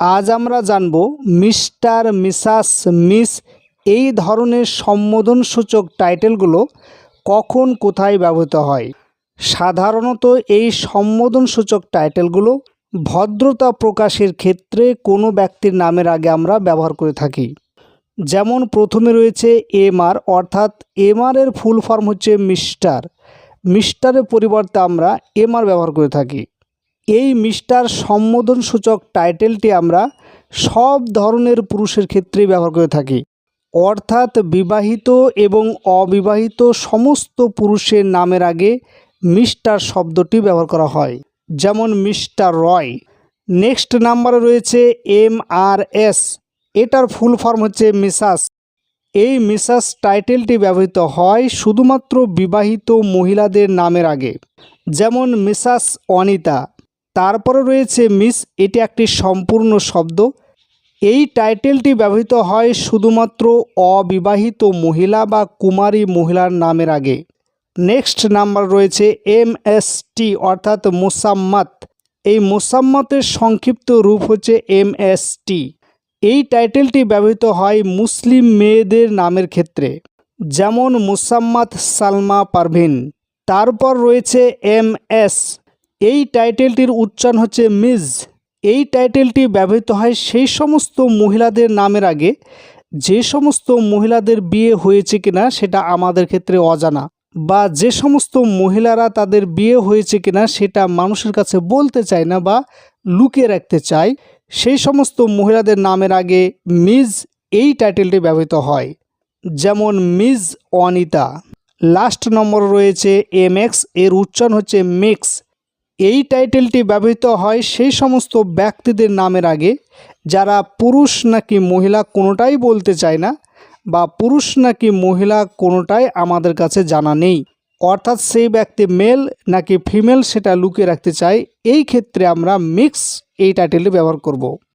আজ আমরা জানব মিস্টার, মিসাস, মিস এই ধরনের সম্বোধনসূচক টাইটেলগুলো কখন কোথায় ব্যবহৃত হয়। সাধারণত এই সম্বোধনসূচক টাইটেলগুলো ভদ্রতা প্রকাশের ক্ষেত্রে কোনো ব্যক্তির নামের আগে আমরা ব্যবহার করে থাকি। যেমন প্রথমে রয়েছে এমআর, অর্থাৎ এমআর এর ফুল ফর্ম হচ্ছে মিস্টার। মিস্টারের পরিবর্তে আমরা এমআর ব্যবহার করে থাকি। এই মিস্টার সম্বোধনসূচক টাইটেলটি আমরা সব ধরনের পুরুষের ক্ষেত্রেই ব্যবহার করে থাকি, অর্থাৎ বিবাহিত এবং অবিবাহিত সমস্ত পুরুষের নামের আগে মিস্টার শব্দটি ব্যবহার করা হয়, যেমন মিস্টার রয়। নেক্সট নাম্বারে রয়েছে এমআরএস, এটার ফুল ফর্ম হচ্ছে মিসাস। এই মিসাস টাইটেলটি ব্যবহৃত হয় শুধুমাত্র বিবাহিত মহিলাদের নামের আগে, যেমন মিসাস অনিতা। তারপরে রয়েছে মিস, এটি একটি সম্পূর্ণ শব্দ। এই টাইটেলটি ব্যবহৃত হয় শুধুমাত্র অবিবাহিত মহিলা বা কুমারী মহিলার নামের আগে। নেক্সট নাম্বার রয়েছে এমএসটি, অর্থাৎ মোসাম্মাত। এই মোসাম্মাতের সংক্ষিপ্ত রূপ হচ্ছে এমএসটি। এই টাইটেলটি ব্যবহৃত হয় মুসলিম মেয়েদের নামের ক্ষেত্রে, যেমন মোসাম্মাত সালমা পারভিন। তারপর রয়েছে এমএস, এই টাইটেলটির উচ্চারণ হচ্ছে মিজ। এই টাইটেলটি ব্যবহৃত হয় সেই সমস্ত মহিলাদের নামের আগে যে সমস্ত মহিলাদের বিয়ে হয়েছে কিনা সেটা আমাদের ক্ষেত্রে অজানা, বা যে সমস্ত মহিলারা তাদের বিয়ে হয়েছে কিনা সেটা মানুষের কাছে বলতে চায় না বা লুকিয়ে রাখতে চায়, সেই সমস্ত মহিলাদের নামের আগে মিজ এই টাইটেলটি ব্যবহৃত হয়, যেমন মিজ অনিতা। লাস্ট নম্বর রয়েছে এমএক্স, এর উচ্চারণ হচ্ছে মিক্স। এই টাইটেলটি ব্যবহৃত হয় সেই সমস্ত ব্যক্তিদের নামের আগে যারা পুরুষ নাকি মহিলা কোনোটাই বলতে চায় না, বা পুরুষ নাকি মহিলা কোনোটাই আমাদের কাছে জানা নেই, অর্থাৎ সেই ব্যক্তি মেল নাকি ফিমেল সেটা লুকিয়ে রাখতে চায়। এই ক্ষেত্রে আমরা মিক্স এই টাইটেলটি ব্যবহার করব।